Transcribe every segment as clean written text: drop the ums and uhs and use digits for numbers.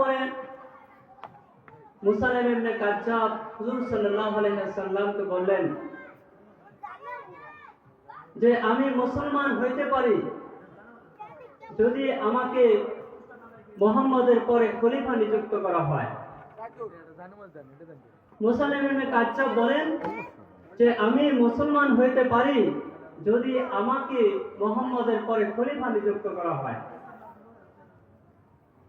পরে মুসাইলামা ইবনে কাজ্জাব হুজুর সাল্লাল্লাহু আলাইহি ওয়াসাল্লামকে বললেন যে আমি মুসলমান হইতে পারি যদি আমাকে মুহাম্মদের পরে খলিফা নিযুক্ত করা হয়। মুসাইলামা ইবনে কাজ্জাব বলেন যে আমি মুসলমান হইতে পারি যদি আমাকে মুহাম্মদের পরে খলিফা নিযুক্ত করা হয়।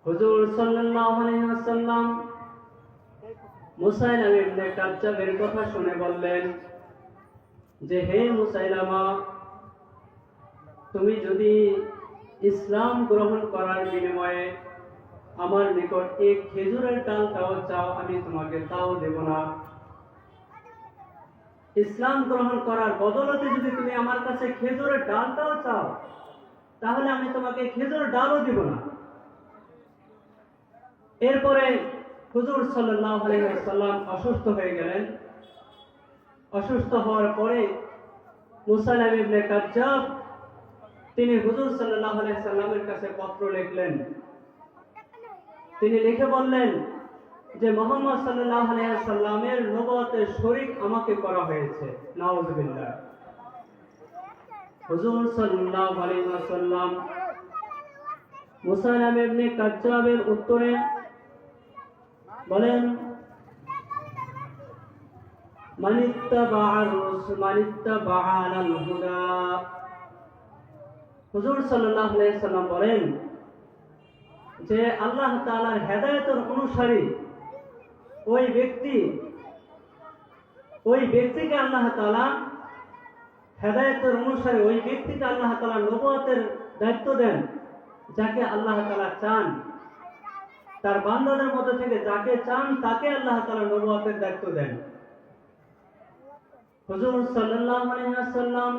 হুজুর সাল্লাল্লাহু আলাইহি ওয়াসাল্লাম মুসাইলামা ইবনে কাজ্জাবের কথা শুনে বললেন যে হে মুসাইলামা, তুমি যদি ইসলাম গ্রহণ করার বিনিময়ে আমার নিকট এক খেজুরের ডালটাও চাও, আমি তোমাকে তাও দেব না। ইসলাম গ্রহণ করার বদলতে যদি তুমি আমার কাছে খেজুরের ডালটাও চাও, তাহলে আমি তোমাকে খেজুরের ডালও দিব না। এরপরে হুজুর সাল্লাল্লাহু আলাইহি ওয়াসাল্লাম অসুস্থ হয়ে গেলেন। অসুস্থ হওয়ার পরে মুসাইলামা ইবনে কাজ্জাব তিনি হুজুর সাল্লাল্লাহু আলাইহি ওয়াসাল্লামের কাছে পত্র লিখলেন। তিনি লিখে বললেন যে মুহাম্মদ সাল্লাল্লাহু আলাইহি ওয়াসাল্লামের নবুয়তের শরীক আমাকে করা হয়েছে। নাউযুবিল্লাহ। হুজুর সাল্লাল্লাহু আলাইহি ওয়াসাল্লাম মুসাইলামা ইবনে কাজ্জাবের উত্তরে বলেন মানিত্তাবা'আল হুদা। হুজুর সাল্লাল্লাহু আলাইহি ওয়াসাল্লাম বলেন যে আল্লাহ তাআলার হেদায়েতের অনুসারী ওই ব্যক্তিকে আল্লাহ তাআলা হেদায়েতের অনুসারী ওই ব্যক্তিকে আল্লাহ তাআলা নবুয়তের দায়িত্ব দেন যাকে আল্লাহ তাআলা চান। তার বান্দাদের মধ্যে থেকে যাকে চান তাকে আল্লাহ তাআলা নবুয়তের দায়িত্ব দেন। হুজুর সাল্লাল্লাহু আলাইহি ওয়াসাল্লাম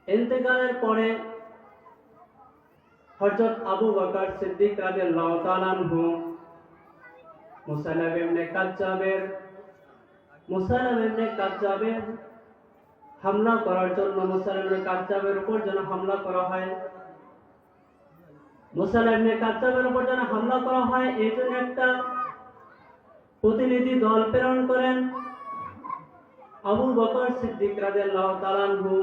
ইন্তেকালের পরে হযরত আবু বকর সিদ্দিক রাদিয়াল্লাহু তাআলা আনহু মুসাইলামা ইবনে কাজ্জাবের হামলা করার জন্য মুসাইলামা ইবনে কাজ্জাবের উপর যেন হামলা করা হয়, মুসাইলামা ইবনে কাজ্জাবের উপর যেন হামলা করা হয়, এই জন্য একটা প্রতিনিধি দল প্রেরণ করেন। আবু বকর সিদ্দিক রাদিয়াল্লাহু তাআলা আনহু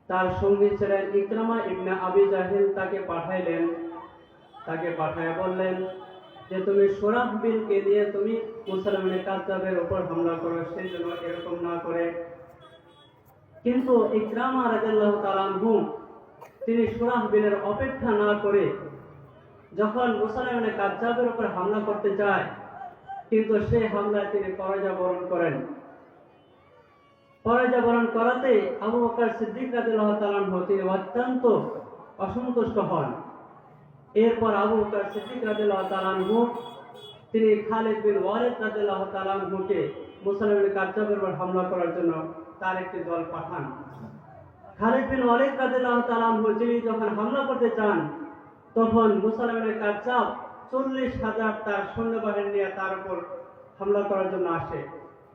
তার সঙ্গী ছিলেন ইকরামা ইবনে আবি জাহিল, তাকে পাঠাইলেন। তাকে পাঠায় বললেন যে তুমি সুরাহবিলকে দিয়ে তুমি মুসাইলামা ইবনে কাজ্জাবের উপর হামলা করো, সেই জন্য এরকম না করে। কিন্তু ইকরামা রাদিয়াল্লাহু তাআলা আনহু তিনি সুরাহবিলের অপেক্ষা না করে যখন মুসাইলামা ইবনে কাজ্জাবের উপর হামলা করতে যায়, কিন্তু সেই হামলায় তিনি পরাজয় বরণ করেন। পরাজয় বরণ করাতে আবু বকর সিদ্দিক রাদিয়াল্লাহু তাআলা আনহু তিনি অত্যন্ত অসন্তুষ্ট হন। এরপর আবু বকর সিদ্দিক রাদিয়াল্লাহু তাআলা আনহু তিনি খালিদ বিন ওয়ালিদ রাদিয়াল্লাহু তাআলা আনহুকে মুসাইলামা ইবনে কাজ্জাবের উপর হামলা করার জন্য তার একটি দল পাঠান। খালিদ বিন ওয়ালিদ রাদিয়াল্লাহু তাআলা আনহু যিনি যখন হামলা করতে চান, তখন মুসাইলামা ইবনে কাজ্জাব 40,000 তার সৈন্যবাহিনী নিয়ে তার উপর হামলা করার জন্য আসে।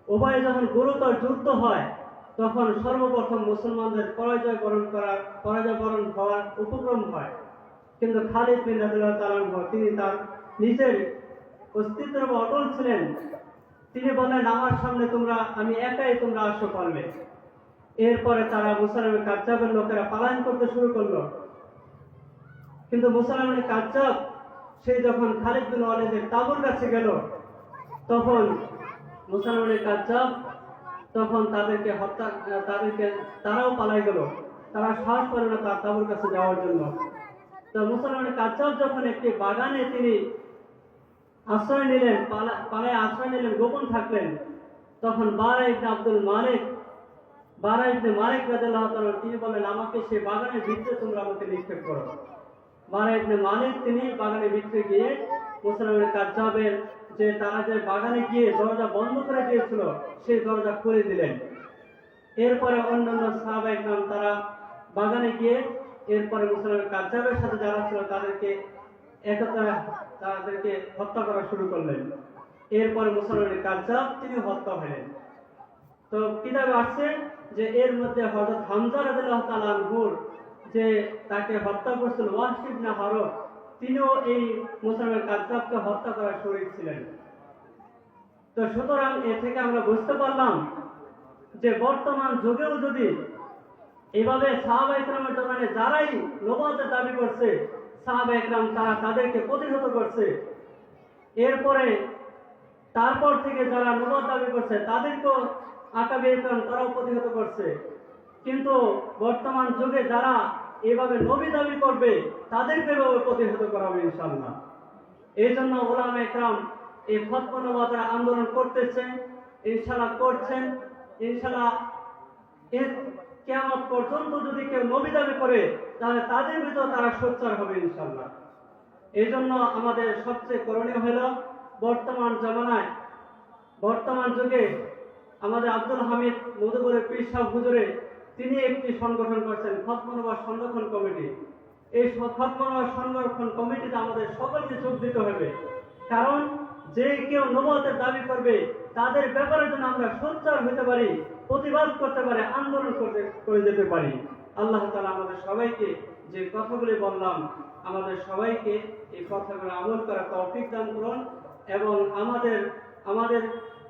উভয়ে যখন গুরুতর যুদ্ধ হয়, তখন সর্বপ্রথম মুসলমানদের পরাজয় বরণ হওয়ার উপক্রম হয়। কিন্তু খালিদ বিন রাদিয়াল্লাহু তাআলা আনহু তিনি তার নিজের অস্তিত্বের উপর অটল ছিলেন। তিনি বললেন আমার সামনে আমি একাই তোমরা আসো পারবে। এরপরে তারা মুসাইলামা ইবনে কাজ্জাবের লোকেরা পলায়ন করতে শুরু করলো। কিন্তু মুসাইলামা ইবনে কাজ্জাব সেই যখন খালিদ বিন ওয়ালিদের তাঁবুর কাছে গেল, তখন মুসাইলামা ইবনে কাজ্জাব তখন তারাও পালাই গেল। তারা সাহস করে না তার তাঁবুর কাছে যাওয়ার জন্য। তো মুসাইলামা ইবনে কাজ্জাব যখন একটি বাগানে তিনি আশ্রয় নিলেন, পালায় আশ্রয় নিলেন, গোপন থাকলেন, তখন বারা ইবনে মালিক রাদিয়াল্লাহু তাআলা তিনি বলেন আমাকে সেই বাগানের ভিতরে তোমরা আমাকে নিক্ষেপ করো। বারা ইবনে মালিক তিনি বাগানের ভিতরে গিয়ে মুসাইলামা ইবনে কাজ্জাবের তারা যে বাগানে গিয়ে দরজা বন্ধ করে দিয়েছিল সেই দরজা খুলে দিলেন। এরপরে অন্যান্য সাহাবায়ে কেরাম তারা বাগানে গিয়ে এরপরে মুসাইলামা ইবনে কাজ্জাবের সাথে যারা ছিল তাদেরকে হত্যা করা শুরু করলেন। এরপরে মুসাইলামা ইবনে কাজ্জাব তিনি হত্যা হলেন। তো কিতাবে আসছে যে এর মধ্যে হযরত হামজা রাদিয়াল্লাহু তাআলা আনহুর যে তাকে হত্যা করছিল ওয়াহশ ইবনে হারব, তিনিও এই মুসলমান কাযযাবকে হত্যা করার শরীক ছিলেন। তো সুতরাং এ থেকে আমরা বুঝতে পারলাম যে বর্তমান যুগেও যদি এভাবে সাহাবা ইকরামের জমানায় যারাই নবুয়তের দাবি করছে, সাহাবা ইকরাম তারা তাদেরকে প্রতিহত করছে। এরপরে তারপর থেকে যারা নবুয়ত দাবি করছে তাদেরকেও আকাবে ইকরাম তারাও প্রতিহত করছে। কিন্তু বর্তমান যুগে যারা এভাবে নবী দাবি করবে তাদেরকে এভাবে প্রতিহত করা হবে ইনশাআল্লাহ। এই জন্য ওলামা ইকরাম এই ফতোয়া নবুয়তের আন্দোলন করতেছেন, ইনশাআল্লাহ করছেন। ইনশাআল্লাহ এর কিয়ামত পর্যন্ত যদি কেউ নবী দাবি করে তাহলে তাদের ভিতর তারা সোচ্চার হবে ইনশাআল্লাহ। এই জন্য আমাদের সবচেয়ে করণীয় হলো বর্তমান জামানায়, বর্তমান যুগে আমাদের আব্দুল হামিদ মধুপুরের পীর সাহেব হুজুরে তিনি একটি সংগঠন করছেন ফতোয়া নবুয়ত সংরক্ষণ কমিটি। এই ফতোয়া নবুয়ত সংরক্ষণ কমিটিতে আমাদের সকলকে যোগ দিতে হবে, কারণ যে কেউ নবুয়তের দাবি করবে তাদের ব্যাপারে যেন আমরা সোচ্চার হতে পারি, প্রতিবাদ করতে পারি, আন্দোলন করে যেতে পারি। আল্লাহ তাআলা আমাদের সবাইকে যে কথাগুলি বললাম আমাদের সবাইকে এই কথাগুলো আমল করার তৌফিক দান করুন, এবং আমাদের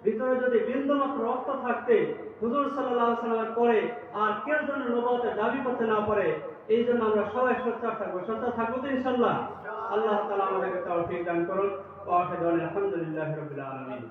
ভিতরে যদি বিন্দুমাত্র রক্ত থাকতে হুজুর সাল্লাল্লাহু আলাইহি ওয়াসাল্লামের পরে আর কেউ যেন নবুয়তের দাবি করতে না পারে, এই জন্য আমরা সবাই সোচ্চার থাকবো তো ইনশাআল্লাহ। আল্লাহ তাআলা আমাদেরকে তৌফিক দান করুন। ওয়া আখিরু দাওয়ানা আলহামদুলিল্লাহি রাব্বিল আলামিন।